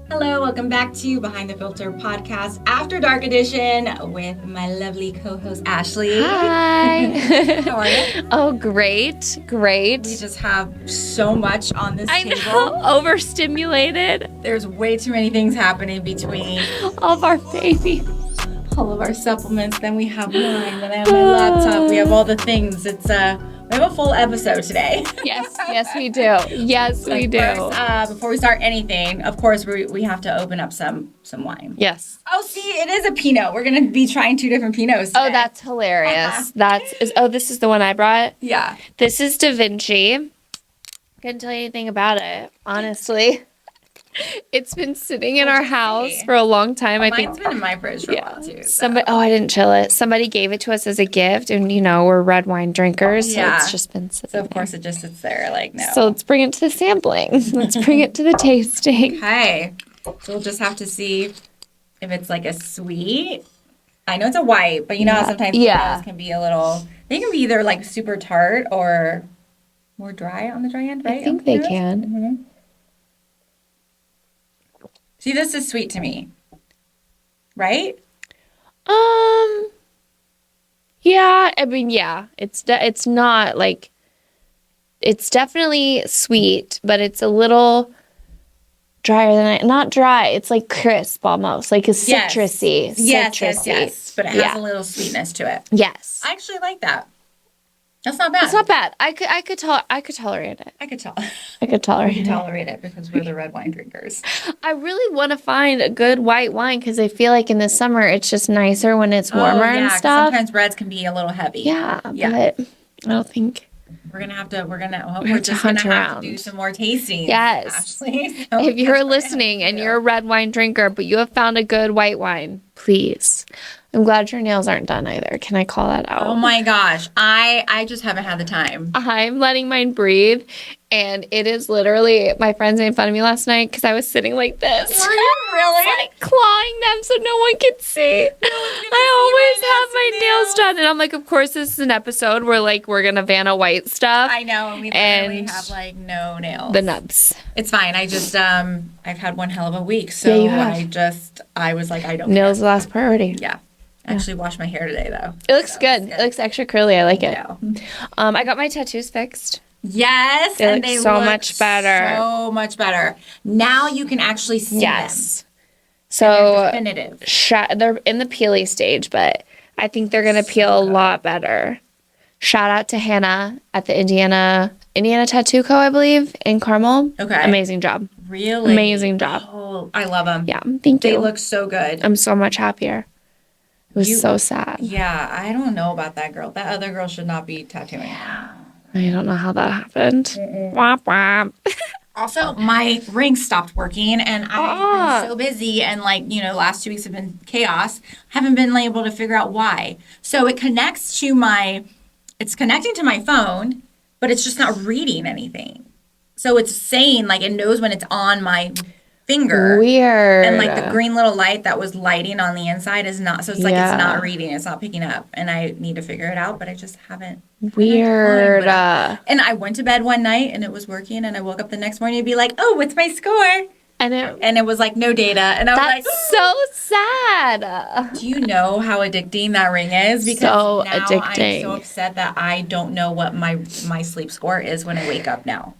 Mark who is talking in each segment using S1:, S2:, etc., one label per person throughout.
S1: Hello, welcome back to Behind the Filter podcast After Dark edition with my lovely co-host Ashley.
S2: Hi.
S1: How are you?
S2: Oh, great.
S1: We just have so much on this table.
S2: know, overstimulated.
S1: There's way too many things happening between
S2: All of our baby.
S1: all of our supplements. Then we have mine, then I have my laptop. We have all the things. We have a full episode today.
S2: Yes, we do. Yes, we do.
S1: First, before we start anything, of course, we have to open up some wine.
S2: Yes.
S1: Oh, see, it is a Pinot. We're going to be trying two different Pinots today.
S2: Oh, that's hilarious. This is the one I brought?
S1: Yeah.
S2: This is Da Vinci. Couldn't tell you anything about it, honestly. It's been sitting in our house for a long time. I think
S1: Mine's been in my fridge for a while, too. So.
S2: I didn't chill it. Somebody gave it to us as a gift, and, we're red wine drinkers, so it's just been sitting
S1: So, of course, it just sits there like, no.
S2: So let's bring it to the sampling. Let's bring it to the tasting.
S1: Okay. So we'll just have to see if it's like a sweet. I know it's a white, but how sometimes Pinots can be they can be either like super tart or more dry on the dry end, right?
S2: I think they can.
S1: Mm-hmm. See, this is sweet to me. Right?
S2: Yeah, I mean, yeah. It's not like, it's definitely sweet, but it's a little drier than not dry. It's like crisp almost, like a citrusy.
S1: Yes. But it has a little sweetness to it.
S2: Yes.
S1: I actually like that. That's not bad.
S2: It's not bad. I could tolerate it.
S1: I could tell.
S2: I could tolerate it.
S1: Tolerate it because we're the red wine drinkers.
S2: I really want to find a good white wine because I feel like in the summer it's just nicer when it's warmer and stuff.
S1: Sometimes reds can be a little heavy.
S2: Yeah, but I don't think
S1: we're just
S2: hunt
S1: gonna have
S2: around.
S1: to do some more tasting.
S2: Yes.
S1: Ashley, so
S2: if you're listening and you're a red wine drinker, but you have found a good white wine, please. I'm glad your nails aren't done either. Can I call that out?
S1: Oh my gosh. I just haven't had the time.
S2: I'm letting mine breathe. And it is literally, my friends made fun of me last night because I was sitting like this.
S1: Were you really?
S2: Like clawing them so no one could see. I always have my nails done. And I'm like, of course, this is an episode where we're going to Vanna White stuff.
S1: I know. And we literally have no nails.
S2: The nubs.
S1: It's fine. I just, I've had one hell of a week. So I was like, I don't
S2: Nails
S1: care.
S2: the last priority.
S1: Yeah. I actually washed my hair today, though.
S2: It looks good. It looks extra curly. I like it.
S1: Yeah.
S2: I got my tattoos fixed.
S1: Yes.
S2: They look so much better.
S1: So much better. Now you can actually see them.
S2: So
S1: they're definitive.
S2: They're in the peely stage, but I think they're going to peel a lot better. Shout out to Hannah at the Indiana Tattoo Co., I believe, in Carmel.
S1: Okay.
S2: Amazing job.
S1: Really?
S2: Amazing job.
S1: Oh, I love them.
S2: Yeah, thank you.
S1: They look so good.
S2: I'm so much happier. It was so sad.
S1: Yeah, I don't know about that girl. That other girl should not be tattooing.
S2: I don't know how that happened. Womp womp.
S1: Also, my ring stopped working, and I've been so busy, and last 2 weeks have been chaos. Haven't been able to figure out why. So it's connecting to my phone, but it's just not reading anything. So it's saying it knows when it's on my finger.
S2: Weird.
S1: And the green little light that was lighting on the inside is not. So it's it's not reading. It's not picking up. And I need to figure it out, but I just haven't.
S2: Weird.
S1: And I went to bed one night and it was working. And I woke up the next morning and be like, oh, what's my score?
S2: And
S1: it was no data. And I was like,
S2: that's so sad.
S1: Do you know how addicting that ring is? Because
S2: so
S1: now
S2: addicting.
S1: I'm so upset that I don't know what my sleep score is when I wake up now.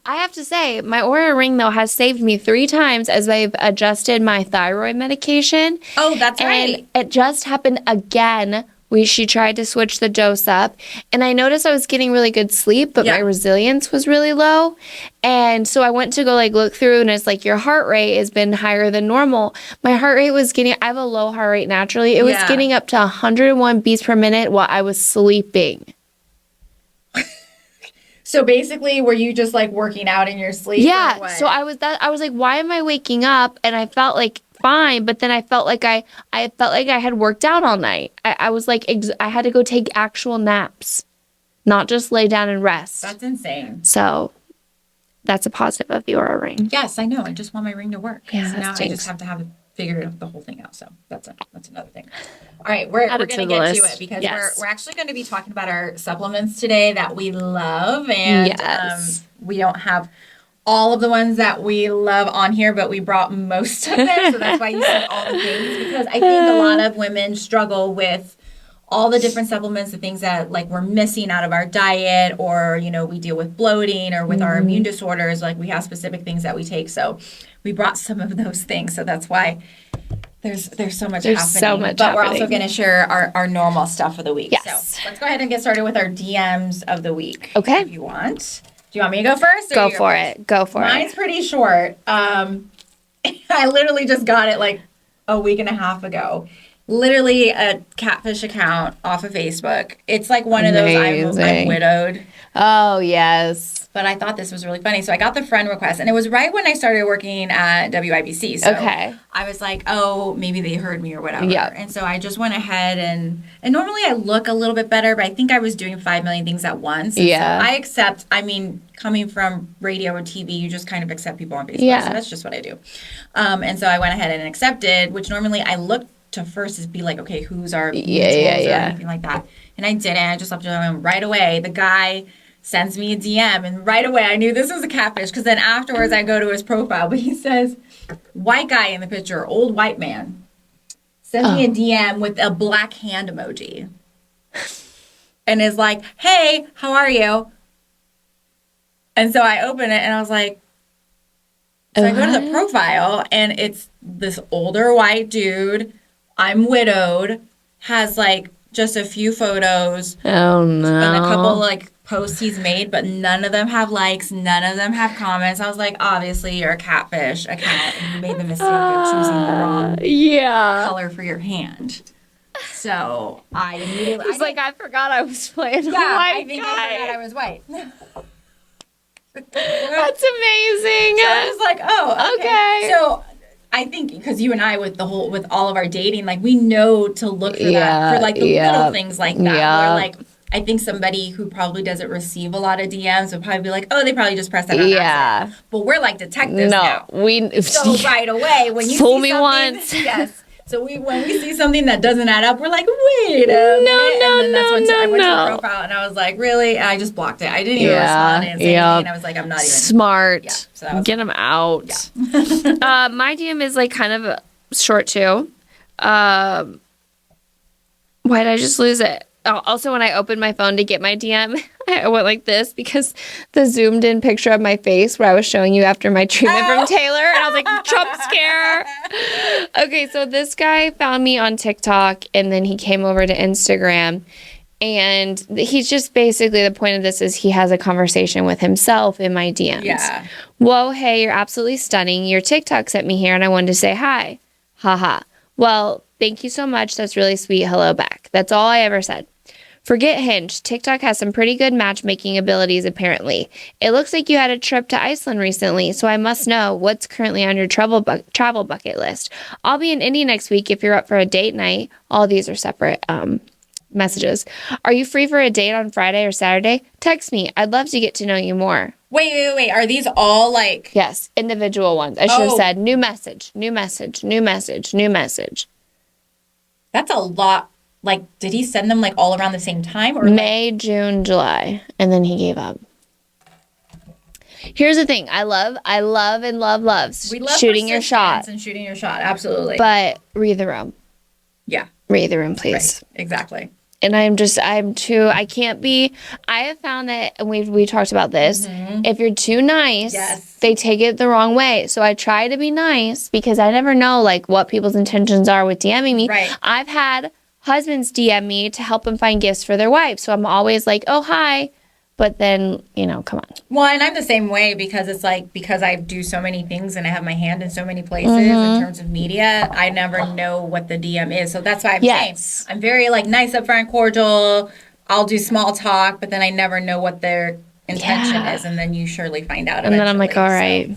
S2: I have to say, my Oura Ring, though, has saved me 3 times as I've adjusted my thyroid medication.
S1: Oh, that's right.
S2: And it just happened again. She tried to switch the dose up. And I noticed I was getting really good sleep, but my resilience was really low. And so I went to go look through, and it's your heart rate has been higher than normal. My heart rate was I have a low heart rate naturally. It was getting up to 101 beats per minute while I was sleeping.
S1: So basically, were you just working out in your sleep?
S2: Yeah. So I was like, why am I waking up? And I felt fine, but then I felt like I had worked out all night. I was I had to go take actual naps, not just lay down and rest.
S1: That's insane.
S2: So that's a positive of the Oura Ring.
S1: Yes, I know. I just want my ring to work.
S2: Yeah.
S1: So now I just have to figure the whole thing out. So that's another thing. All right, we're going to get to it because we're actually going to be talking about our supplements today that we love, and we don't have all of the ones that we love on here, but we brought most of them. So that's why you see all the things, because I think a lot of women struggle with all the different supplements, the things that like we're missing out of our diet, or, you know, we deal with bloating or with our immune disorders. Like we have specific things that we take. So we brought some of those things. So that's why there's so much happening.
S2: So much
S1: but
S2: happening.
S1: We're also going to share our normal stuff for the week.
S2: Yes.
S1: So let's go ahead and get started with our DMs of the week.
S2: Okay.
S1: If you want. Do you want me to go first?
S2: Go for it. Go for it.
S1: Mine's pretty short. I literally just got it like a week and a half ago. Literally a catfish account off of Facebook. It's like one of those I'm widowed.
S2: Oh, yes.
S1: But I thought this was really funny. So I got the friend request, and it was right when I started working at WIBC. So I was like, oh, maybe they heard me or whatever.
S2: Yeah.
S1: And so I just went ahead and normally I look a little bit better, but I think I was doing 5 million things at once. And
S2: yeah.
S1: So I accept, I mean, coming from radio or TV, you just kind of accept people on Facebook.
S2: Yeah.
S1: So that's just what I do. And so I went ahead and accepted, which normally I look to first is be like, okay, who's our mutuals or anything like that. And I didn't. I just left it on right away. The guy sends me a DM, and right away I knew this was a catfish, because then afterwards I go to his profile, but he says, white guy in the picture, old white man, sends me a DM with a black hand emoji and is like, hey, how are you? And so I open it and I was like, so I go to the profile and it's this older white dude. I'm widowed, has like just a few photos.
S2: Oh no.
S1: And a couple like posts he's made, but none of them have likes, none of them have comments. I was like, obviously you're a catfish account and you made the mistake of choosing the wrong color for your hand. So I immediately
S2: I forgot I was playing
S1: white I think guy. I forgot I was white.
S2: That's amazing.
S1: So I was like, oh, okay. So I think because you and I with all of our dating, like we know to look for that, for like the little things like that. Where like I think somebody who probably doesn't receive a lot of DMs would probably be like, oh, they probably just pressed that on accident. But we're like detectives now. So right away when you
S2: fool
S1: see
S2: me once.
S1: Yes. So when we see something that doesn't add up, we're like, wait a minute. And then that's when I went to the profile and I was like, really? And I just blocked it. I didn't even respond. I didn't say anything. I was like, I'm not even.
S2: Smart.
S1: Yeah, so
S2: get them out. Yeah. My DM is like kind of short too. Why did I just lose it? Also, when I opened my phone to get my DM, I went like this because the zoomed in picture of my face where I was showing you after my treatment from Taylor, and I was like, jump scare. Okay, so this guy found me on TikTok, and then he came over to Instagram, and he's just basically, the point of this is he has a conversation with himself in my DMs.
S1: Yeah.
S2: Whoa, hey, you're absolutely stunning. Your TikTok sent me here, and I wanted to say hi. Haha. Well, thank you so much. That's really sweet. Hello back. That's all I ever said. Forget Hinge. TikTok has some pretty good matchmaking abilities, apparently. It looks like you had a trip to Iceland recently, so I must know what's currently on your travel bucket list. I'll be in Indy next week if you're up for a date night. All these are separate messages. Are you free for a date on Friday or Saturday? Text me. I'd love to get to know you more.
S1: Wait. Are these all like...
S2: Yes, individual ones. I should have said new message, new message, new message, new message.
S1: That's a lot. Like, did he send them like all around the same time? Or
S2: May, June, July. And then he gave up. Here's the thing. I love shooting your shot.
S1: And shooting your shot. Absolutely.
S2: But read the room.
S1: Yeah.
S2: Read the room, please.
S1: Right. Exactly.
S2: And I have found that, and we talked about this, if you're too nice, they take it the wrong way. So I try to be nice because I never know like what people's intentions are with DMing me.
S1: Right.
S2: I've had husbands DM me to help them find gifts for their wives. So I'm always like, oh, hi. But then, come on.
S1: Well, and I'm the same way because it's like, because I do so many things and I have my hand in so many places in terms of media, I never know what the DM is. So that's why I'm saying I'm very like nice, upfront, cordial. I'll do small talk, but then I never know what their intention is. And then you surely find out eventually.
S2: And then I'm like, all right,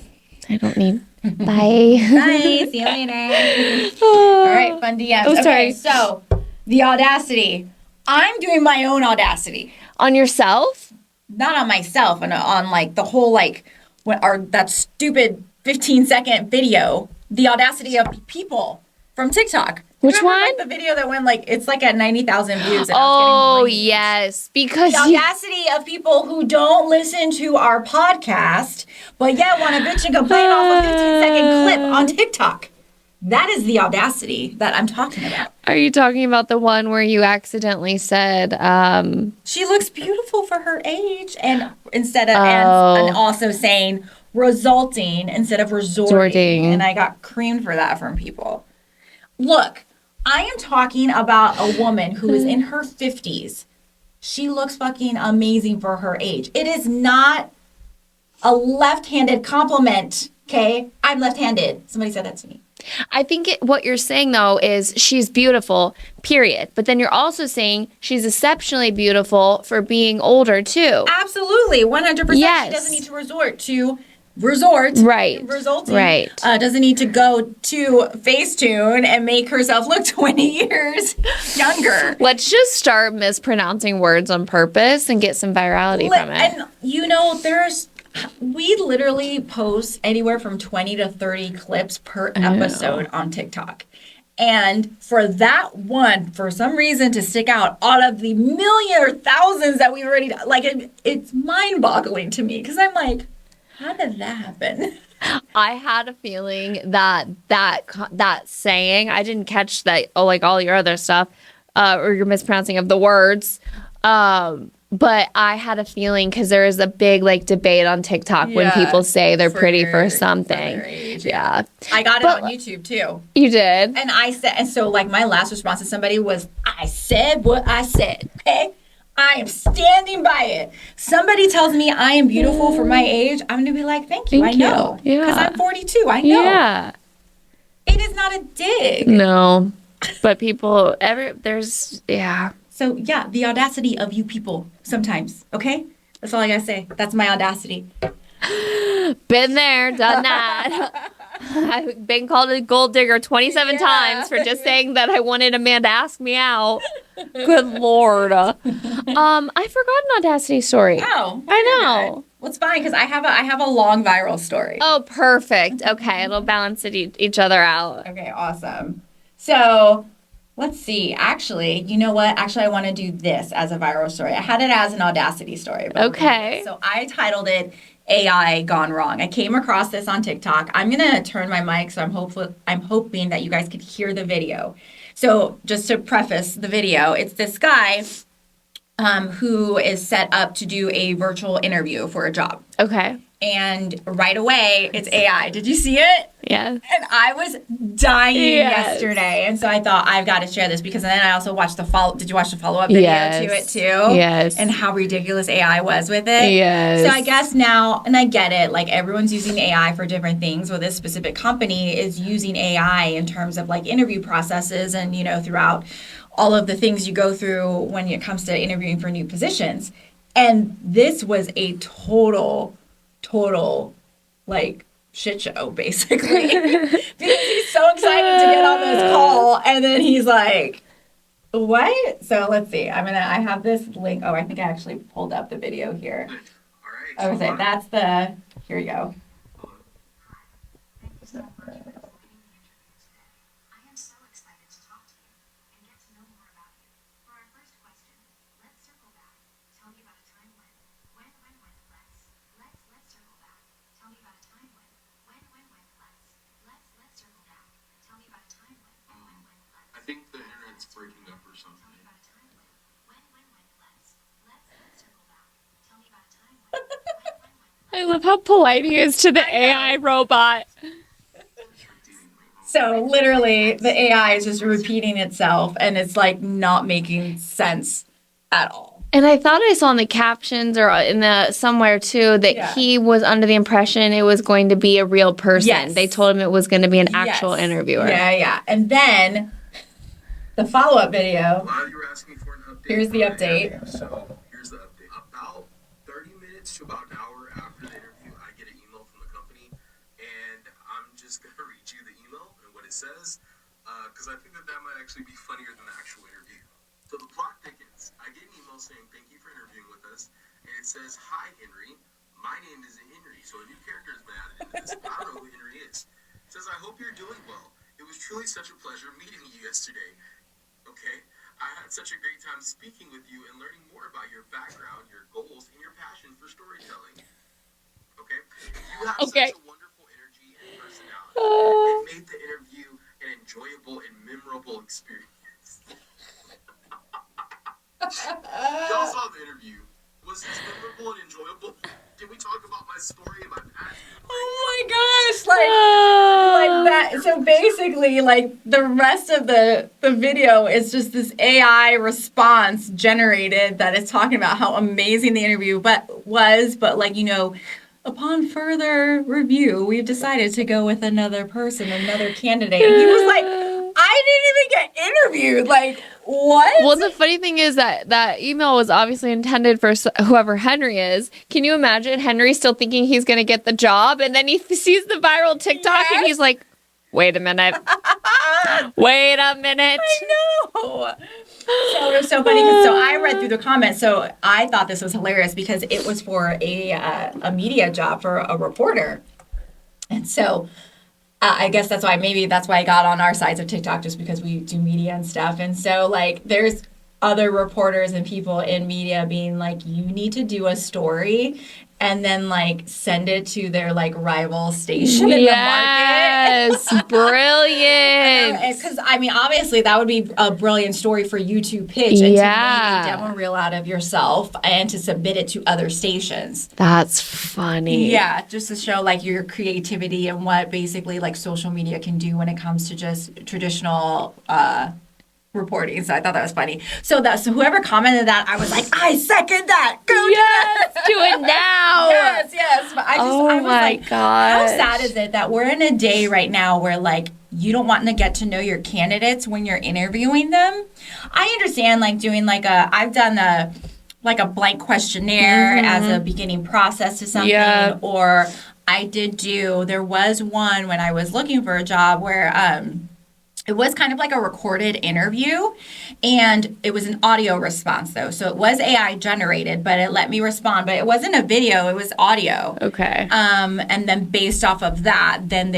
S2: I don't need... Bye.
S1: Bye. See you later. All right, fun DMs.
S2: Oh,
S1: okay, so the audacity. I'm doing my own audacity.
S2: On yourself?
S1: Not on myself, and on like the whole like that stupid 15-second video. The audacity of people from TikTok
S2: Which
S1: Remember,
S2: one?
S1: Like the video that went like, it's like at 90,000 views. And
S2: Oh,
S1: I was getting
S2: yes. Because
S1: the audacity of people who don't listen to our podcast, but yet want to bitch and complain off a 15-second clip on TikTok. That is the audacity that I'm talking about.
S2: Are you talking about the one where you accidentally said,
S1: she looks beautiful for her age, and instead of and also saying resulting instead of resorting. And I got creamed for that from people. Look, I am talking about a woman who is in her 50s. She looks fucking amazing for her age. It is not a left-handed compliment, okay? I'm left-handed. Somebody said that to me.
S2: I think what you're saying, though, is she's beautiful, period. But then you're also saying she's exceptionally beautiful for being older, too.
S1: Absolutely. 100%. Yes. She doesn't need to resulting.
S2: Right.
S1: Doesn't need to go to Facetune and make herself look 20 years younger.
S2: Let's just start mispronouncing words on purpose and get some virality from it.
S1: And, we literally post anywhere from 20 to 30 clips per episode on TikTok. And for that one, for some reason, to stick out out of the million or thousands that we've already done, like, it's mind-boggling to me. Because I'm like, how did that happen?
S2: I had a feeling that saying, I didn't catch that, like all your other stuff, or your mispronouncing of the words, but I had a feeling because there is a big like debate on TikTok when people say they're pretty for something. Yeah.
S1: I got it on YouTube too.
S2: You did?
S1: And I said, and so like my last response to somebody was, I said what I said, okay? I am standing by it. Somebody tells me I am beautiful for my age, I'm going to be like, thank you. I know.
S2: Yeah.
S1: Because I'm 42. I know.
S2: Yeah.
S1: It is not a dig.
S2: No. But people,
S1: So, yeah, the audacity of you people sometimes, okay? That's all I got to say. That's my audacity.
S2: Been there, done that. I've been called a gold digger 27 times for just saying that I wanted a man to ask me out. Good Lord. I forgot an audacity story.
S1: Oh.
S2: I know.
S1: Good. Well, it's fine because I have a long viral story.
S2: Oh, perfect. Okay, it'll balance each other out.
S1: Okay, awesome. So... let's see. Actually, you know what? Actually, I want to do this as a viral story. I had it as an audacity story. But
S2: okay.
S1: So I titled it AI Gone Wrong. I came across this on TikTok. I'm going to turn my mic, so I'm hoping that you guys could hear the video. So just to preface the video, it's this guy who is set up to do a virtual interview for a job.
S2: Okay.
S1: And right away, it's AI. Did you see it?
S2: Yes.
S1: And I was dying yesterday. And so I thought, I've got to share this because then I also watched did you watch the follow-up video to it too?
S2: Yes.
S1: And how ridiculous AI was with it?
S2: Yes.
S1: So I guess now, and I get it, like everyone's using AI for different things. Well, this specific company is using AI in terms of like interview processes and, throughout all of the things you go through when it comes to interviewing for new positions. And this was a total like shit show basically because he's so excited to get on this call and then he's like, what? So let's see. I have this link. Oh, I think I actually pulled up the video here. All right. I was like, here you go.
S3: Breaking up or something.
S2: I love how polite he is to the AI robot.
S1: So literally the AI is just repeating itself and it's like not making sense at all.
S2: And I thought I saw in the captions or in the somewhere too that he was under the impression it was going to be a real person.
S1: Yes.
S2: They told him it was going to be an actual interviewer.
S1: Yeah. And then the follow-up video. Here's the update.
S3: So here's the update. About 30 minutes to about an hour after the interview, I get an email from the company, and I'm just gonna read you the email and what it says, because I think that might actually be funnier than the actual interview. So the plot thickens. I get an email saying thank you for interviewing with us, and it says, "Hi Henry, my name isn't Henry, so a new character has been added into this. I don't know who Henry is. It says I hope you're doing well. It was truly such a pleasure meeting you yesterday. Okay? I had such a great time speaking with you and learning more about your background, your goals, and your passion for storytelling. Okay? You have such a wonderful energy and personality. It made the interview an enjoyable and memorable experience. Y'all saw the interview. Was this memorable and enjoyable? Did we talk about my story and my passion?
S1: Oh my gosh, like that. So basically, like the rest of the video is just this AI response generated that is talking about how amazing the interview was, but like, upon further review, we've decided to go with another person, another candidate. And he was like, I didn't even get interviewed. Like, what?
S2: Well, the funny thing is that email was obviously intended for whoever Henry is. Can you imagine Henry still thinking he's going to get the job? And then he sees the viral TikTok and he's like, wait a minute. Wait a minute.
S1: I know. So it was so funny because I read through the comments. So I thought this was hilarious because it was for a media job for a reporter. And so I guess that's why I got on our sides of TikTok, just because we do media and stuff. And so like there's other reporters and people in media being like, you need to do a story and then like send it to their like rival station in the market.
S2: Yes, brilliant.
S1: Because I mean, obviously that would be a brilliant story for you to pitch and to make a demo reel out of yourself and to submit it to other stations.
S2: That's funny.
S1: Yeah, just to show like your creativity and what basically like social media can do when it comes to just traditional reporting. So I thought that was funny. So whoever commented that, I was like, I second that. Go
S2: do it now.
S1: Yes. But I was like, how sad is it that we're in a day right now where like you don't want to get to know your candidates when you're interviewing them? I understand like doing like I've done a blank questionnaire as a beginning process to something, or there was one when I was looking for a job where it was kind of like a recorded interview, and it was an audio response, though. So it was AI generated, but it let me respond. But it wasn't a video; it was audio.
S2: Okay.
S1: And then based off of that, then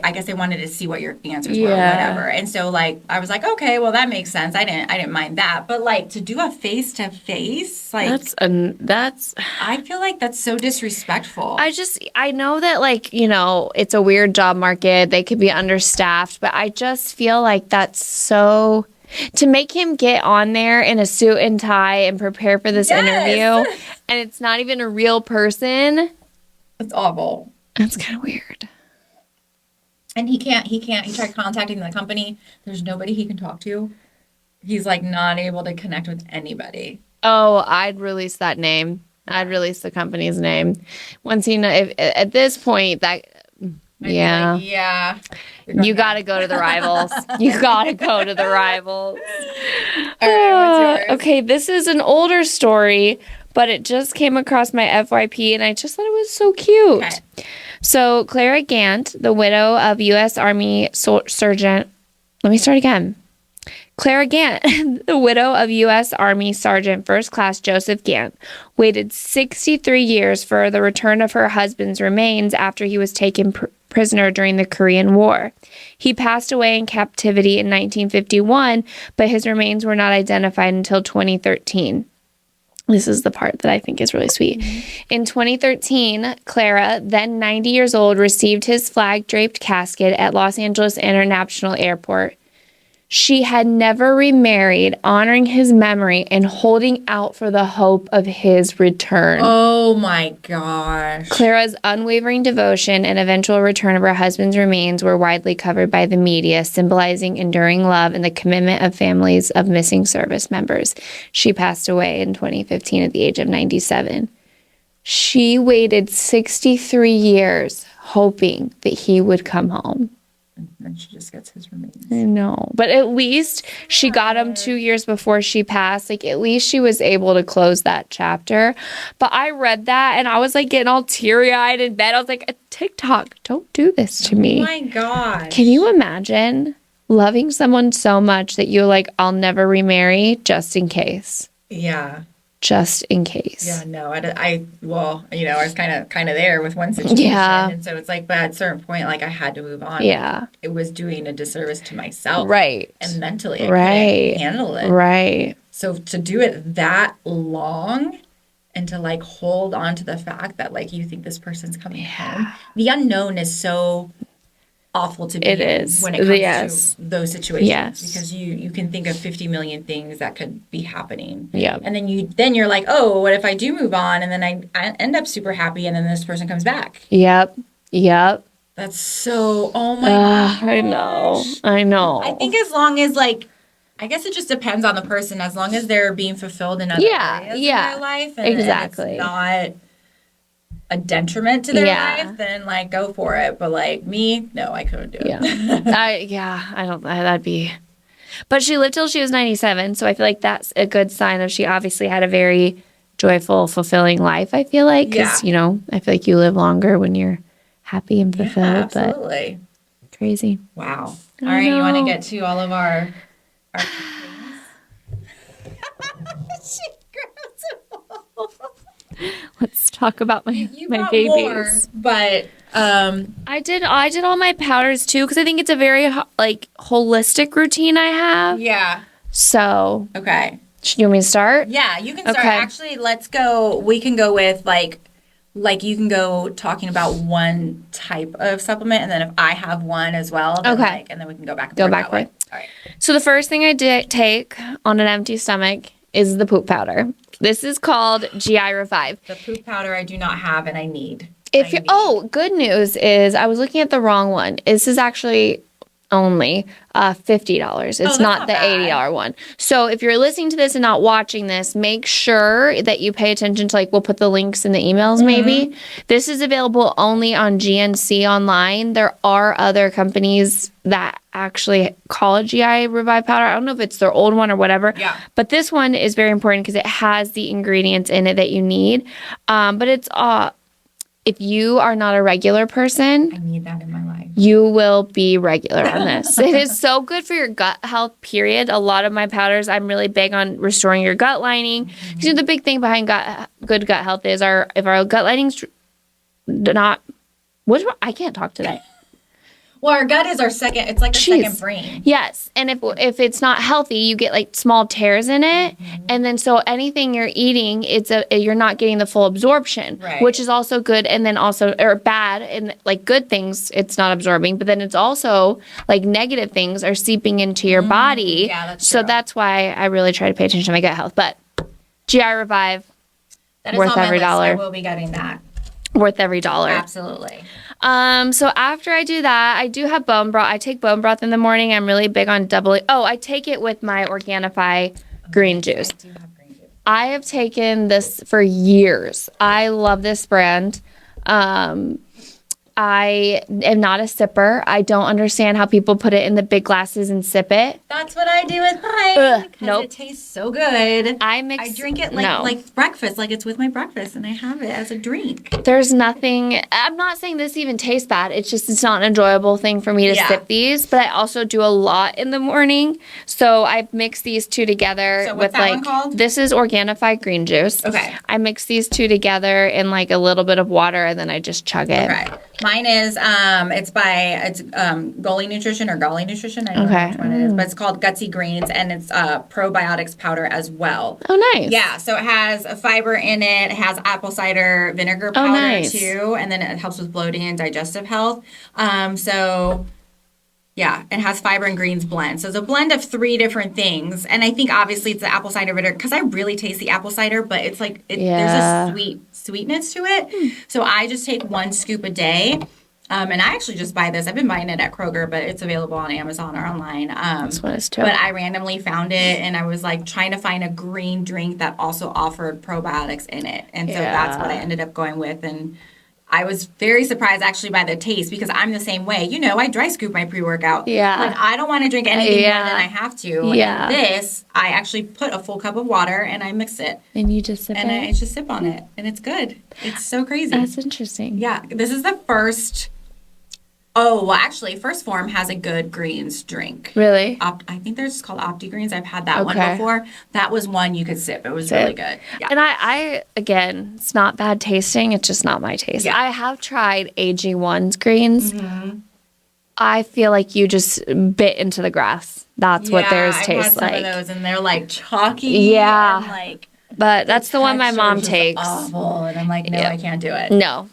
S1: I guess they wanted to see what your answers were or whatever. And so, like, I was like, okay, well, that makes sense. I didn't mind that. But like to do a face to face, like
S2: that's.
S1: I feel like that's so disrespectful.
S2: I know that like it's a weird job market. They could be understaffed, but I just feel like that's so to make him get on there in a suit and tie and prepare for this interview, and it's not even a real person.
S1: It's awful.
S2: That's kind of weird.
S1: And he tried contacting the company. There's nobody he can talk to. He's like not able to connect with anybody.
S2: Oh, I'd release that name. I'd release the company's name. Once if at this point that you got to go to the rivals. You got to go to the rivals.
S1: All right, what's yours?
S2: Okay, this is an older story, but it just came across my FYP, and I just thought it was so cute. Okay. So Clara Gant, the widow of U.S. Army Sergeant... Let me start again. Clara Gant, the widow of U.S. Army Sergeant First Class Joseph Gant, waited 63 years for the return of her husband's remains after he was taken prisoner during the Korean War. He passed away in captivity in 1951, but his remains were not identified until 2013. This is the part that I think is really sweet. Mm-hmm. In 2013, Clara, then 90 years old, received his flag-draped casket at Los Angeles International Airport. She had never remarried, honoring his memory and holding out for the hope of his return.
S1: Oh my gosh.
S2: Clara's unwavering devotion and eventual return of her husband's remains were widely covered by the media, symbolizing enduring love and the commitment of families of missing service members. She passed away in 2015 at the age of 97. She waited 63 years hoping that he would come home.
S1: And then she just gets his remains.
S2: I know. But at least she got him 2 years before she passed. Like, at least she was able to close that chapter. But I read that, and I was, like, getting all teary-eyed in bed. I was like, TikTok, don't do this to me.
S1: Oh, my gosh.
S2: Can you imagine loving someone so much that you're like, I'll never remarry just in case?
S1: Yeah.
S2: just in case.
S1: Yeah, no, well, I was kind of there with one situation.
S2: Yeah.
S1: And so it's like, but at a certain point, like I had to move on.
S2: Yeah.
S1: Like, it was doing a disservice to myself.
S2: Right.
S1: And mentally, I couldn't handle it.
S2: Right.
S1: So to do it that long and to like hold on to the fact that like you think this person's coming home, the unknown is so awful to be in when it comes to those situations because you can think of 50 million things that could be happening.
S2: Yeah.
S1: And then you're like, oh, what if I do move on and then I end up super happy and then this person comes back?
S2: Yep.
S1: That's so, oh my gosh.
S2: I know.
S1: I think as long as like, I guess it just depends on the person. As long as they're being fulfilled in other areas of their life and it's not a detriment to their life, then like go for it. But like me, no, I couldn't do it.
S2: I don't. That'd be. But she lived till she was 97, so I feel like that's a good sign of she obviously had a very joyful, fulfilling life. I feel like because I feel like you live longer when you're happy and fulfilled.
S1: Yeah, absolutely.
S2: But crazy.
S1: Wow. All right, you want to get to all of our things?
S2: Let's talk about my babies.
S1: More, but
S2: I did all my powders too because I think it's a very like holistic routine I have.
S1: Yeah.
S2: So
S1: okay.
S2: You want me to start?
S1: Yeah, you can start. Okay. Actually, let's go. We can go with like you can go talking about one type of supplement, and then if I have one as well, then and then we can go back and forth. All right.
S2: So the first thing I did take on an empty stomach is the poop powder. This is called GI Revive.
S1: The poop powder I do not have and I need.
S2: Good news is I was looking at the wrong one. This is actually only $50. It's not the $80 one. So if you're listening to this and not watching this, make sure that you pay attention to we'll put the links in the emails maybe. This is available only on GNC online. There are other companies that actually call it GI Revive powder. I don't know if it's their old one or whatever.
S1: Yeah.
S2: But this one is very important because it has the ingredients in it that you need. But it's if you are not a regular person,
S1: I need that in my life.
S2: You will be regular on this. It is so good for your gut health, period. A lot of my powders, I'm really big on restoring your gut lining. You know, the big thing behind good gut health is if our gut lining's not, I can't talk today.
S1: Well, our gut is our second, it's like a second brain.
S2: Yes. And if it's not healthy, you get small tears in it. And then so anything you're eating, you're not getting the full absorption, which is also good. And then also, or bad, and good things, it's not absorbing. But then it's also negative things are seeping into your body.
S1: Yeah, that's
S2: true. So
S1: true.
S2: That's why I really try to pay attention to my gut health. But GI Revive,
S1: that is
S2: worth
S1: on my
S2: every
S1: list.
S2: dollar.
S1: I will be getting that.
S2: Worth every dollar.
S1: Absolutely.
S2: So after I do that, I do have bone broth. I take bone broth in the morning. I'm really big on doubling. Oh, I take it with my Organifi green juice.
S1: I do have green juice.
S2: I have taken this for years. I love this brand. I am not a sipper. I don't understand how people put it in the big glasses and sip it.
S1: That's what I do with mine. Because it tastes so good.
S2: I
S1: drink it like breakfast, like it's with my breakfast, and I have it as a drink.
S2: There's nothing. I'm not saying this even tastes bad. It's not an enjoyable thing for me to sip these. But I also do a lot in the morning, so I mix these two together.
S1: So what's that one called?
S2: This is Organifi green juice.
S1: Okay.
S2: I mix these two together in a little bit of water, and then I just chug it.
S1: Okay. Mine is it's Goli Nutrition or Golly Nutrition. I don't know which one it is, but it's called Gutsy Greens, and it's probiotics powder as well.
S2: Oh, nice.
S1: Yeah, so it has a fiber in it. It has apple cider vinegar powder too, and then it helps with bloating and digestive health. Yeah, it has fiber and greens blend. So it's a blend of 3 different things. And I think obviously it's the apple cider vinegar because I really taste the apple cider, but it's there's a sweetness to it. So I just take 1 scoop a day. And I actually just buy this. I've been buying it at Kroger, but it's available on Amazon or online.
S2: This one is too.
S1: But I randomly found it, and I was trying to find a green drink that also offered probiotics in it. And so that's what I ended up going with. And I was very surprised actually by the taste because I'm the same way. I dry scoop my pre-workout.
S2: Yeah.
S1: I don't want to drink anything more than I have to.
S2: Yeah.
S1: And this, I actually put a full cup of water and I mix it.
S2: And you just sip it?
S1: And I just sip on it. And it's good. It's so crazy.
S2: That's interesting.
S1: Yeah. This is the first Oh, well, actually, First Form has a good greens drink.
S2: Really?
S1: I think there's called Opti Greens. I've had that one before. That was one you could sip. It was really good. Yeah.
S2: And I again, it's not bad tasting. It's just not my taste.
S1: Yeah.
S2: I have tried AG1's greens. Mm-hmm. I feel like you just bit into the grass. That's what theirs tastes like.
S1: I've had some of those, and they're like chalky.
S2: Yeah.
S1: And like,
S2: but that's the one my mom takes.
S1: Awful. And I'm like, no, I can't do it.
S2: No.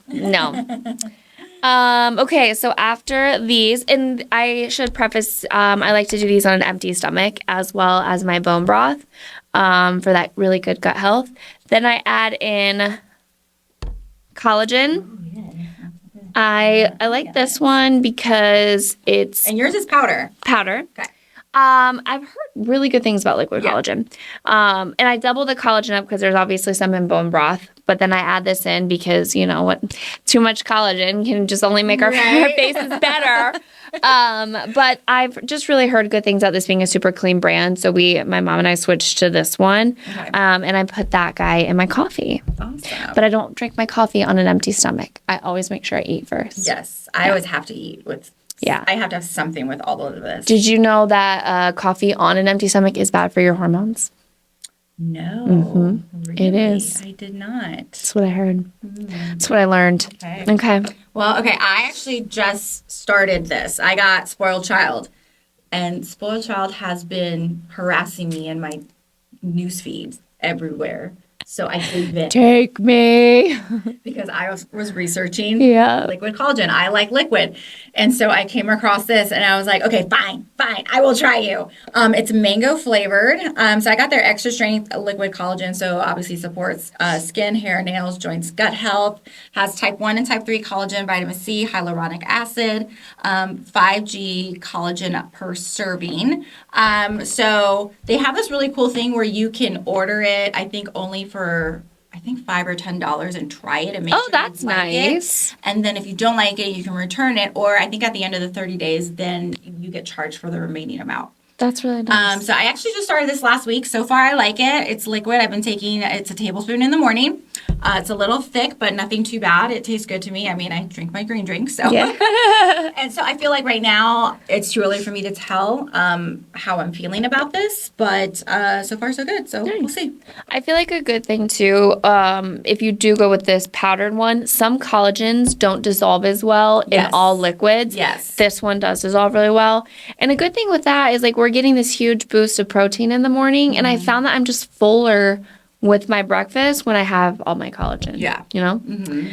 S2: Okay, so after these, and I should preface, I like to do these on an empty stomach as well as my bone broth for that really good gut health. Then I add in collagen. I like this one because it's...
S1: And yours is powder.
S2: Powder.
S1: Okay.
S2: I've heard really good things about liquid collagen. And I double the collagen up because there's obviously some in bone broth. But then I add this in because, you know what, too much collagen can just only make our faces better. But I've just really heard good things about this being a super clean brand. So my mom and I switched to this one. Okay. And I put that guy in my coffee. Awesome. But I don't drink my coffee on an empty stomach. I always make sure I eat first.
S1: Yes. I always have to eat with... Yeah. I have to have something with all of this.
S2: Did you know that coffee on an empty stomach is bad for your hormones?
S1: No.
S2: Mm-hmm.
S1: Really?
S2: It is.
S1: I did not.
S2: That's what I heard. That's what I learned. Okay.
S1: Well, okay. I actually just started this. I got Spoiled Child. And Spoiled Child has been harassing me in my news feeds everywhere. So I gave in.
S2: Take me.
S1: Because I was researching liquid collagen. I like liquid. And so I came across this and I was like, okay, fine. I will try you. It's mango flavored. So I got their extra strength liquid collagen. So obviously supports skin, hair, nails, joints, gut health. Has type 1 and type 3 collagen, vitamin C, hyaluronic acid, 5G collagen per serving. So they have this really cool thing where you can order it, I think only for $5 or $10 and try it and make sure
S2: that's
S1: you like
S2: nice.
S1: it. And then if you don't like it, you can return it. Or I think at the end of the 30 days, then you get charged for the remaining amount.
S2: That's really nice.
S1: So I actually just started this last week. So far, I like it. It's liquid. I've been taking, it's a tablespoon in the morning. It's a little thick, but nothing too bad. It tastes good to me. I mean, I drink my green drink, so. Yeah. And so I feel like right now, it's too early for me to tell how I'm feeling about this. But so far, so good. So we'll see.
S2: I feel like a good thing, too, if you do go with this powdered one, some collagens don't dissolve as well in all liquids.
S1: Yes.
S2: This one does dissolve really well. And a good thing with that is, like, we're getting this huge boost of protein in the morning. And I found that I'm just fuller with my breakfast when I have all my collagen.
S1: Yeah.
S2: You know? Mm-hmm.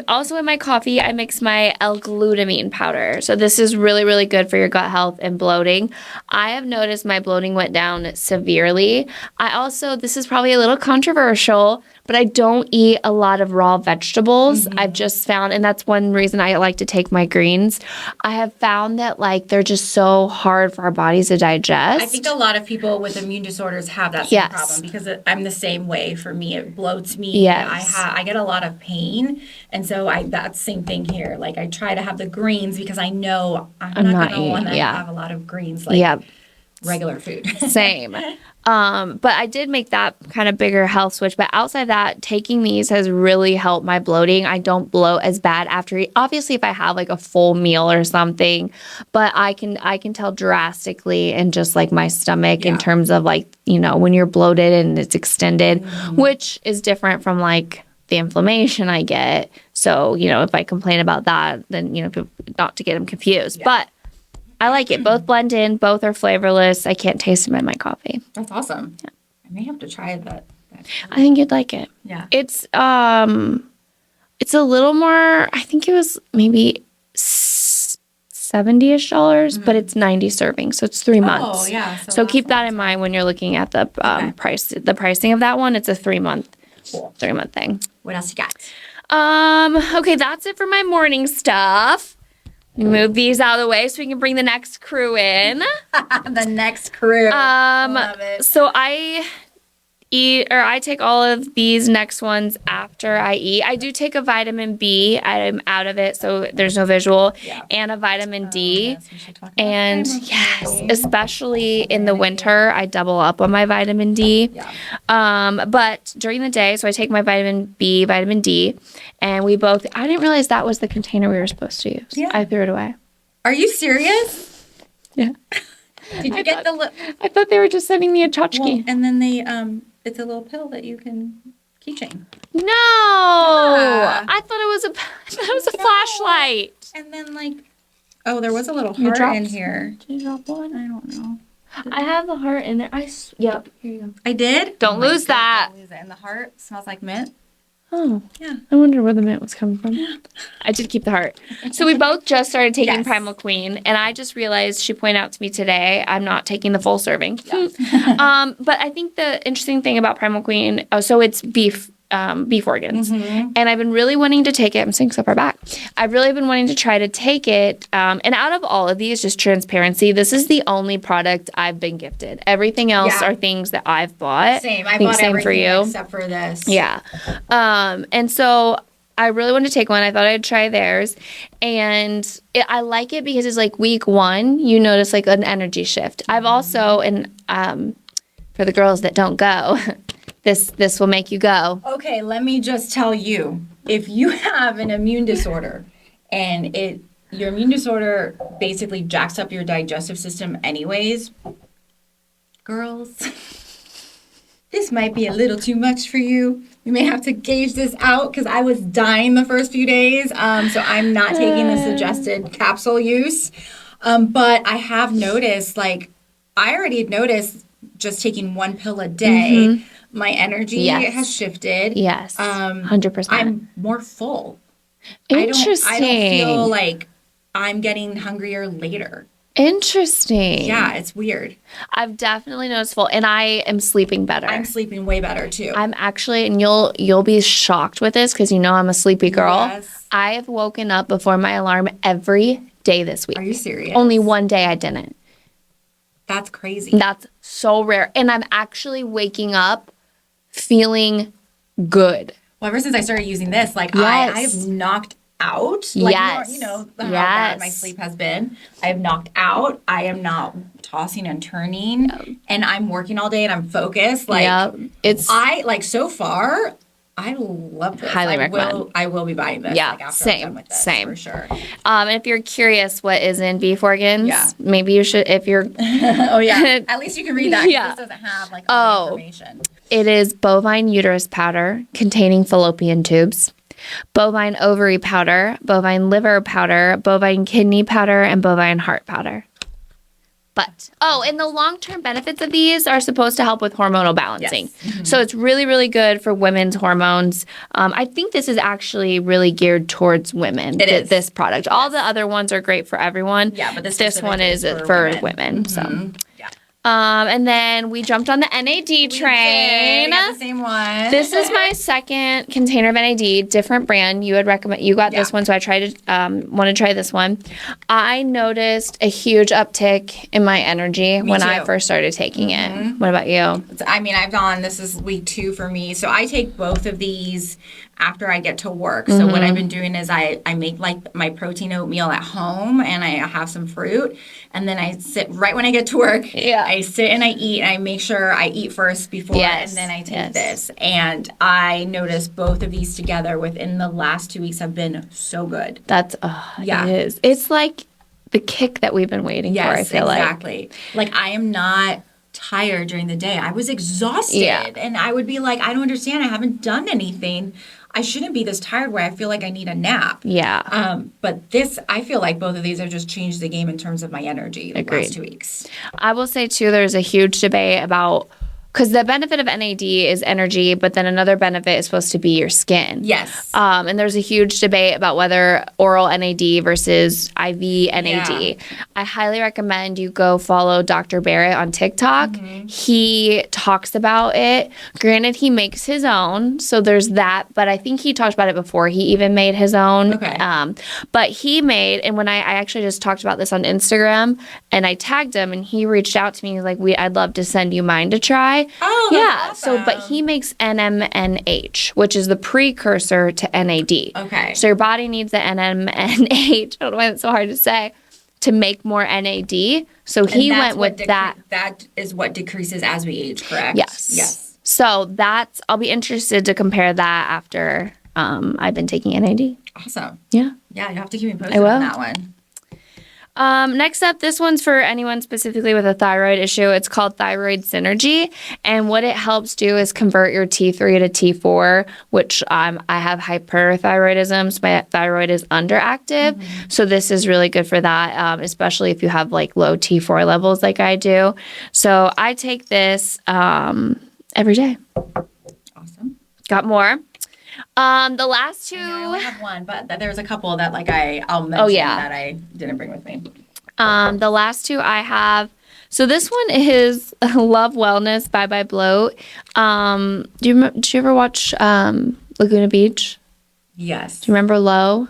S2: Also in my coffee, I mix my L-glutamine powder. So this is really, really good for your gut health and bloating. I have noticed my bloating went down severely. This is probably a little controversial, but I don't eat a lot of raw vegetables. I've just found, and that's one reason I like to take my greens. I have found that like they're just so hard for our bodies to digest.
S1: I think a lot of people with immune disorders have that same problem because I'm the same way. For me, it bloats me.
S2: Yes.
S1: I get a lot of pain, and so that's same thing here. Like I try to have the greens because I know I'm not going to want to have a lot of greens like regular food.
S2: Same. But I did make that kind of bigger health switch. But outside that, taking these has really helped my bloating. I don't bloat as bad after obviously if I have like a full meal or something, but I can tell drastically in just like my stomach in terms of like, you know, when you're bloated and it's extended, which is different from like the inflammation I get. So, you know, if I complain about that, then, you know, not to get them confused. But I like it. Both blend in. Both are flavorless. I can't taste them in my coffee.
S1: That's awesome. Yeah. I may have to try that.
S2: I think you'd like it.
S1: Yeah.
S2: It's a little more, I think it was maybe $70-ish, but it's 90 servings. So it's 3 months.
S1: Oh, yeah.
S2: So keep that in mind when you're looking at the price. The pricing of that one, it's a 3-month thing.
S1: What else you got?
S2: Okay, that's it for my morning stuff. Move these out of the way so we can bring the next crew in.
S1: The next crew. Love it.
S2: So I take all of these next ones after I eat. I do take a vitamin B. I'm out of it, so there's no visual, and a vitamin D.
S1: Yes, we should talk about
S2: And
S1: vitamin
S2: yes,
S1: D.
S2: especially in the winter, I double up on my vitamin D.
S1: Yeah.
S2: But during the day, so I take my vitamin B, vitamin D, and I didn't realize that was the container we were supposed to use.
S1: Yeah.
S2: I threw it away.
S1: Are you serious?
S2: Yeah.
S1: Did you get the?
S2: I thought they were just sending me a tchotchke.
S1: Well, and then they it's a little pill that you can keychain.
S2: No,
S1: Yeah.
S2: I thought it was a flashlight.
S1: And then oh, there was a little
S2: You
S1: heart
S2: dropped-
S1: in here.
S2: Did you drop one?
S1: I don't know.
S2: I have the heart in there. Yep. Here you go.
S1: I did.
S2: Don't
S1: Oh my
S2: lose
S1: God,
S2: that.
S1: Don't lose it. And the heart smells like mint.
S2: Oh,
S1: Yeah.
S2: I wonder where the mint was coming from. I did keep the heart. So we both just started taking
S1: Yes.
S2: Primal Queen, and I just realized, she pointed out to me today, I'm not taking the full serving. But I think the interesting thing about Primal Queen, so it's beef organs, and I've been really wanting to take it. I'm saying so far back. I've really been wanting to try to take it, and out of all of these, just transparency, this is the only product I've been gifted. Everything else are things that I've bought.
S1: Same. I
S2: think
S1: bought
S2: same
S1: everything
S2: for you.
S1: except for this.
S2: Yeah. And so I really wanted to take one. I thought I'd try theirs. And I like it because it's like week 1, you notice like an energy shift. I've also, and for the girls that don't go, this will make you go.
S1: Okay, let me just tell you, if you have an immune disorder and your immune disorder basically jacks up your digestive system anyways, girls, this might be a little too much for you. You may have to gauge this out because I was dying the first few days. So I'm not taking the suggested capsule use. But I have noticed, I already had noticed just taking one pill a day, my energy has shifted.
S2: Yes. 100%.
S1: I'm more full.
S2: Interesting.
S1: I don't feel like I'm getting hungrier later.
S2: Interesting.
S1: Yeah, it's weird.
S2: I've definitely noticed full, and I am sleeping better.
S1: I'm sleeping way better too.
S2: I'm actually, and you'll be shocked with this because I'm a sleepy girl.
S1: Yes.
S2: I have woken up before my alarm every day this week.
S1: Are you serious?
S2: Only one day I didn't.
S1: That's crazy.
S2: That's so rare. And I'm actually waking up feeling good.
S1: Well, ever since I started using this,
S2: Yes.
S1: I've knocked out.
S2: Yes.
S1: You know how
S2: Yes.
S1: bad my sleep has been. I have knocked out. I am not tossing and turning. And I'm working all day and I'm focused. So far, I love this.
S2: Highly recommend.
S1: I will be buying this.
S2: Yeah,
S1: After I'm done with this,
S2: same.
S1: for sure.
S2: And if you're curious what is in beef organs,
S1: Yeah.
S2: maybe you should, if you're,
S1: Oh yeah. At least you can read that. 'Cause
S2: Yeah.
S1: This doesn't have all the information.
S2: it is bovine uterus powder containing fallopian tubes, bovine ovary powder, bovine liver powder, bovine kidney powder, and bovine heart powder. And the long-term benefits of these are supposed to help with hormonal balancing.
S1: Yes.
S2: So it's really, really good for women's hormones. I think this is actually really geared towards women.
S1: It is.
S2: This product. All the other ones are great for everyone.
S1: Yeah, but this
S2: one is
S1: specifically
S2: for women. So.
S1: Yeah.
S2: And then we jumped on the NAD train.
S1: We got the same one.
S2: This is my second container of NAD, different brand. You got this one, so I tried to want to try this one. I noticed a huge uptick in my energy when I
S1: too.
S2: first started taking it. What about you?
S1: This is week 2 for me. So I take both of these after I get to work. So what I've been doing is I make my protein oatmeal at home and I have some fruit. And then I sit right when I get to work.
S2: Yeah.
S1: I sit and I eat. And I make sure I eat first before and then I take this. And I noticed both of these together within the last 2 weeks have been so good.
S2: It is. It's like the kick that we've been waiting for, I feel
S1: exactly. Like I am not tired during the day. I was exhausted and I would be like, I don't understand. I haven't done anything. I shouldn't be this tired where I feel like I need a nap.
S2: Yeah.
S1: But I feel like both of these have just changed the game in terms of my energy the last 2 weeks.
S2: I will say, too, there's a huge debate about, because the benefit of NAD is energy, but then another benefit is supposed to be your skin.
S1: Yes.
S2: And there's a huge debate about whether oral NAD versus IV NAD.
S1: Yeah.
S2: I highly recommend you go follow Dr. Barrett on TikTok. He talks about it. Granted, he makes his own, so there's that. But I think he talked about it before he even made his own.
S1: Okay.
S2: But he made, and when I actually just talked about this on Instagram, and I tagged him, and he reached out to me. He was like, I'd love to send you mine to try. guy.
S1: Oh, that's awesome.
S2: So, but he makes NMNH, which is the precursor to NAD.
S1: Okay.
S2: So your body needs the NMNH. I don't know why it's so hard to say, to make more NAD. So he went with that.
S1: That is what decreases as we age, correct?
S2: Yes. So I'll be interested to compare that after I've been taking NAD.
S1: Awesome.
S2: Yeah.
S1: Yeah, you have to keep me posted on that one.
S2: Next up, this one's for anyone specifically with a thyroid issue. It's called Thyroid Synergy. And what it helps do is convert your T3 to T4, which I have hyperthyroidism, so my thyroid is underactive. Mm-hmm. So this is really good for that, especially if you have like low T4 levels like I do. So I take this every day.
S1: Awesome.
S2: Got more. The last two.
S1: I only have one, but there's a couple that I'll mention that I didn't bring with me.
S2: The last two I have. So this one is Love Wellness Bye Bye Bloat. Did you ever watch Laguna Beach?
S1: Yes.
S2: Do you remember Lo?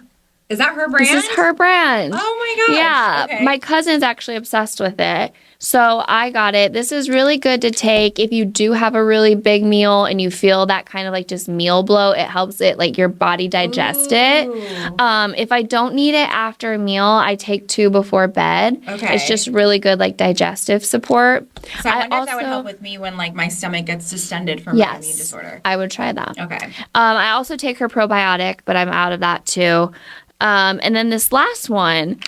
S1: Is that her brand?
S2: This is her brand.
S1: Oh my gosh.
S2: Yeah.
S1: Okay.
S2: My cousin's actually obsessed with it. So I got it. This is really good to take if you do have a really big meal and you feel that kind of like just meal bloat. It helps it like your body digest it. If I don't need it after a meal, I take 2 before bed.
S1: Okay.
S2: It's just really good like digestive support.
S1: So I wonder if that would help with me when like my stomach gets distended from my immune disorder.
S2: I would try that.
S1: Okay.
S2: I also take her probiotic, but I'm out of that too. And then this last one,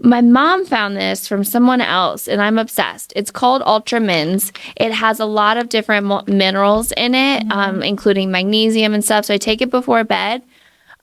S2: my mom found this from someone else, and I'm obsessed. It's called Ultra Mins. It has a lot of different minerals in it, including magnesium and stuff. So I take it before bed.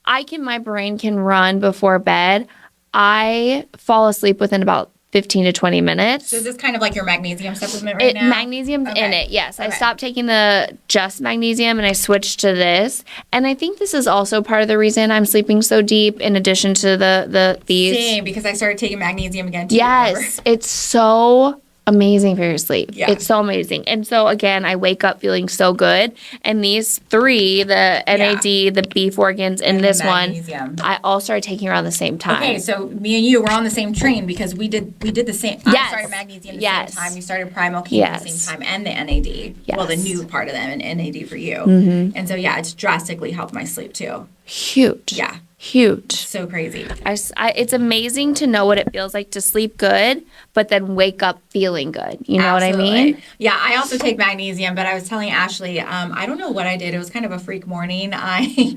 S2: My brain can run before bed. I fall asleep within about 15 to 20 minutes.
S1: So is this kind of like your magnesium supplement right now?
S2: Magnesium's in it, yes. Okay. I stopped taking the just magnesium and I switched to this. And I think this is also part of the reason I'm sleeping so deep in addition to these.
S1: Same, because I started taking magnesium again too.
S2: Yes,
S1: remember?
S2: It's so amazing for your sleep.
S1: Yeah.
S2: It's so amazing. And so again, I wake up feeling so good. And these 3, the NAD, the beef organs, and this one, I all started taking around the same time.
S1: Okay, so me and you were on the same train because we did the same.
S2: Yes.
S1: I started magnesium the same time. You started Primal King at the same time, and the NAD.
S2: Yes.
S1: Well, the new part of them, and NAD for you.
S2: Mm-hmm.
S1: And so it's drastically helped my sleep too.
S2: Huge.
S1: Yeah.
S2: Huge.
S1: So crazy.
S2: It's amazing to know what it feels like to sleep good, but then wake up feeling good. You know what I mean?
S1: Yeah, I also take magnesium, but I was telling Ashley, I don't know what I did. It was kind of a freak morning. It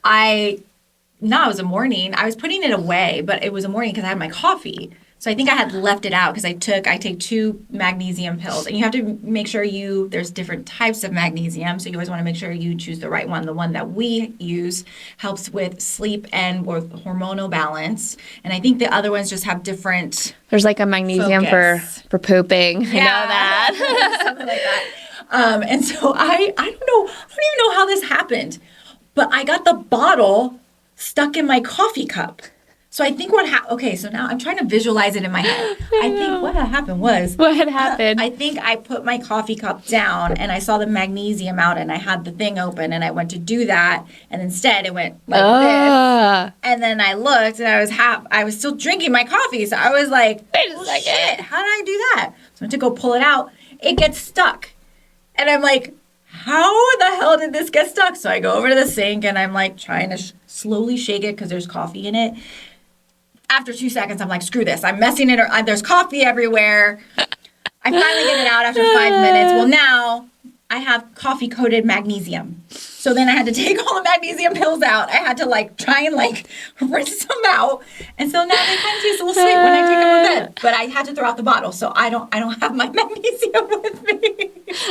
S1: was a morning. I was putting it away, but it was a morning because I had my coffee. So I think I had left it out because I take 2 magnesium pills, and you have to make sure there's different types of magnesium. So you always want to make sure you choose the right one. The one that we use helps with sleep and with hormonal balance. And I think the other ones just have different.
S2: There's like a magnesium for pooping.
S1: Yeah.
S2: I know that.
S1: Something like that. And so I don't even know how this happened, but I got the bottle stuck in my coffee cup. So I think so now I'm trying to visualize it in my head. I think what happened was.
S2: What had happened?
S1: I think I put my coffee cup down and I saw the magnesium out and I had the thing open and I went to do that and instead it went like this. And then I looked and I was still drinking my coffee. So I was like,
S2: wait a second.
S1: Shit, how did I do that? So I went to go pull it out. It gets stuck. And I'm like, how the hell did this get stuck? So I go over to the sink and I'm like trying to slowly shake it because there's coffee in it. After 2 seconds, I'm like, screw this. I'm messing it. There's coffee everywhere. I finally get it out after 5 minutes. Well, now I have coffee-coated magnesium. So then I had to take all the magnesium pills out. I had to try and rinse them out. And so now they kind of taste a little sweet when I take them to bed. But I had to throw out the bottle, so I don't have my magnesium with me.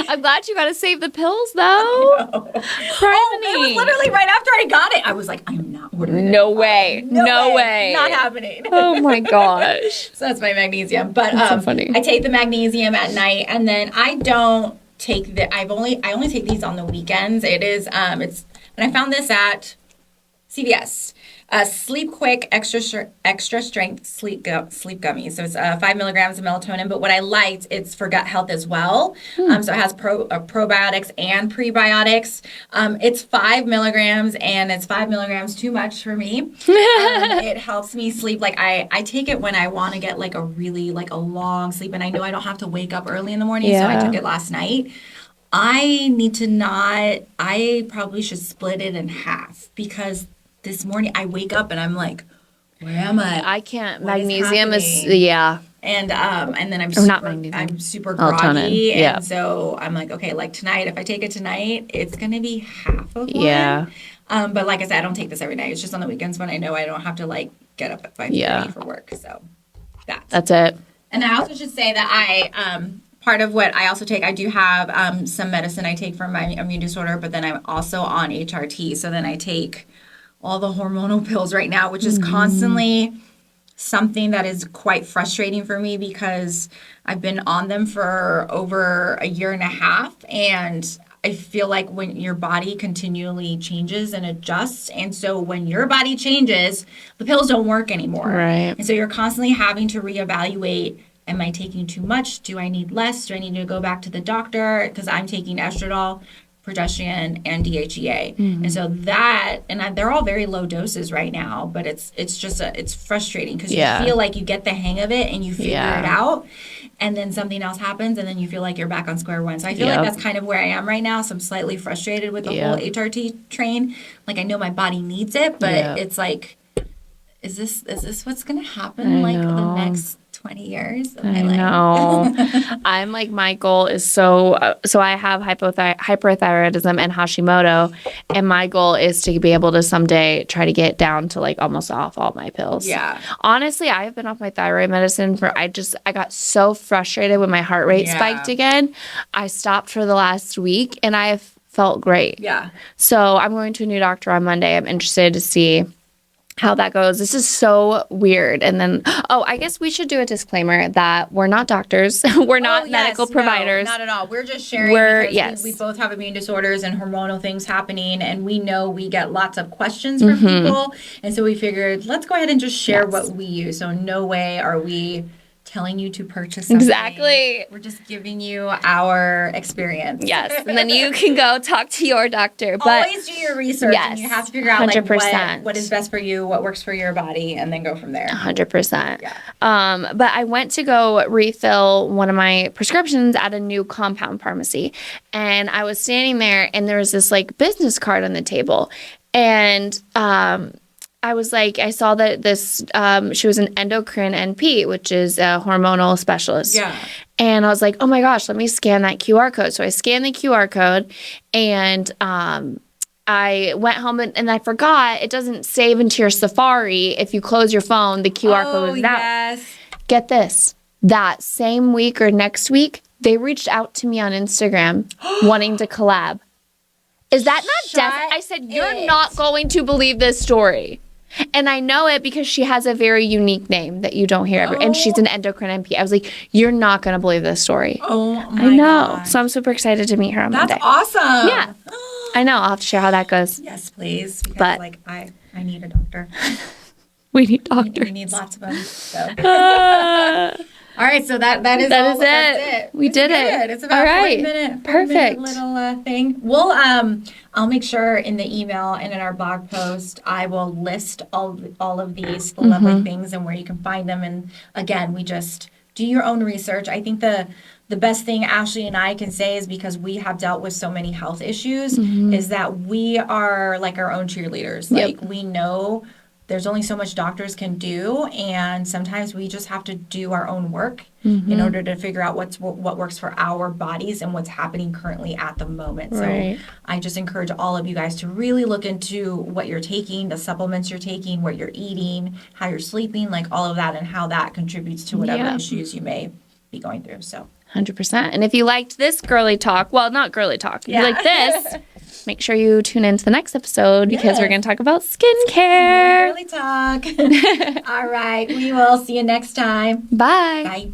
S2: I'm glad you got to save the pills though.
S1: It was literally right after I got it. I was like, I am not ordering it.
S2: No way. No way.
S1: Not happening.
S2: Oh my gosh.
S1: So that's my magnesium. But
S2: so funny.
S1: I take the magnesium at night, and then I don't take I only take these on the weekends. It is and I found this at CVS. Sleep Quick extra strength sleep gummies. So it's 5 milligrams of melatonin. But what I liked, it's for gut health as well. So it has probiotics and prebiotics. It's 5 milligrams, and it's 5 milligrams too much for me. It helps me sleep. I take it when I want to get a really a long sleep, and I know I don't have to wake up early in the morning. Yeah. So I took it last night. I need to not, I probably should split it in half because this morning I wake up and I'm like, where am I?
S2: I can't.
S1: What is
S2: Magnesium is
S1: happening?
S2: yeah.
S1: And then
S2: Or not magnesium.
S1: I'm super
S2: Melatonin.
S1: groggy.
S2: Yeah.
S1: And so I'm like, okay, like tonight, if I take it tonight, it's gonna be half of
S2: Yeah.
S1: one. But like I said, I don't take this every night. It's just on the weekends when I know I don't have to like get up at 5:30 for work. So
S2: that's it.
S1: And I also should say that part of what I also take, I do have some medicine I take for my immune disorder, but then I'm also on HRT. So then I take all the hormonal pills right now, which is constantly something that is quite frustrating for me because I've been on them for over a year and a half. And I feel like when your body continually changes and adjusts, and so when your body changes, the pills don't work anymore.
S2: Right.
S1: And so you're constantly having to reevaluate, am I taking too much? Do I need less? Do I need to go back to the doctor? Because I'm taking estradiol, progesterone, and DHEA. And so they're all very low doses right now, but it's just it's frustrating because you feel like you get the hang of it and you figure it out, and then something else happens and then you feel like you're back on square one. So I feel like that's kind of where I am right now. So I'm slightly frustrated with the whole HRT train. Like I know my body needs it, but it's like, is this what's gonna happen the next 20 years of my life?
S2: I know. I'm like, my goal is so I have hyperthyroidism and Hashimoto, and my goal is to be able to someday try to get down to like almost off all my pills.
S1: Yeah.
S2: Honestly, I have been off my thyroid medicine I got so frustrated when my heart rate spiked again. I stopped for the last week and I have felt great.
S1: Yeah.
S2: So I'm going to a new doctor on Monday. I'm interested to see how that goes. This is so weird. And then, I guess we should do a disclaimer that we're not doctors. We're not medical providers.
S1: No, not at all. We're just sharing because we both have immune disorders and hormonal things happening. And we know we get lots of questions from people. And so we figured, let's go ahead and just share what we use. So no way are we telling you to purchase something.
S2: Exactly.
S1: We're just giving you our experience.
S2: Yes. And then you can go talk to your doctor. But
S1: always do your research. Yes, and you have to figure out 100%. What is best for you, what works for your body, and then go from there.
S2: 100%. Yeah. But I went to go refill one of my prescriptions at a new compound pharmacy. And I was standing there and there was this like business card on the table. And I was like, I saw that she was an endocrine NP, which is a hormonal specialist. Yeah. And I was like, oh my gosh, let me scan that QR code. So I scanned the QR code and I went home and I forgot it doesn't save into your Safari. If you close your phone, the QR code is out. Yes. Get this. That same week or next week, they reached out to me on Instagram wanting to collab. Is that not death? I said, you're not going to believe this story. And I know it because she has a very unique name that you don't hear ever. And she's an endocrine NP. I was like, you're not going to believe this story.
S1: Oh, my
S2: I know.
S1: gosh.
S2: So I'm super excited to meet her on Monday.
S1: That's awesome.
S2: Yeah. I know. I'll have to share how that goes.
S1: Yes, please. Because, I need a doctor.
S2: We need doctors.
S1: We need lots of them. So. All right, so that is
S2: it. That's it. We did it.
S1: It's about 40 minute
S2: Perfect.
S1: Little thing. We'll I'll make sure in the email and in our blog post I will list all of these lovely things and where you can find them. And again, we just do your own research. I think the best thing Ashley and I can say is because we have dealt with so many health issues is that we are like our own cheerleaders. Like we know there's only so much doctors can do, and sometimes we just have to do our own work in order to figure out what works for our bodies and what's happening currently at the moment. Right. So I just encourage all of you guys to really look into what you're taking, the supplements you're taking, what you're eating, how you're sleeping, like all of that, and how that contributes to whatever issues you may be going through. So
S2: 100%. And if you liked this girly talk, well, not girly talk, if you like this, make sure you tune into the next episode because we're going to talk about skincare.
S1: Girly talk. All right. We will see you next time.
S2: Bye.
S1: Bye.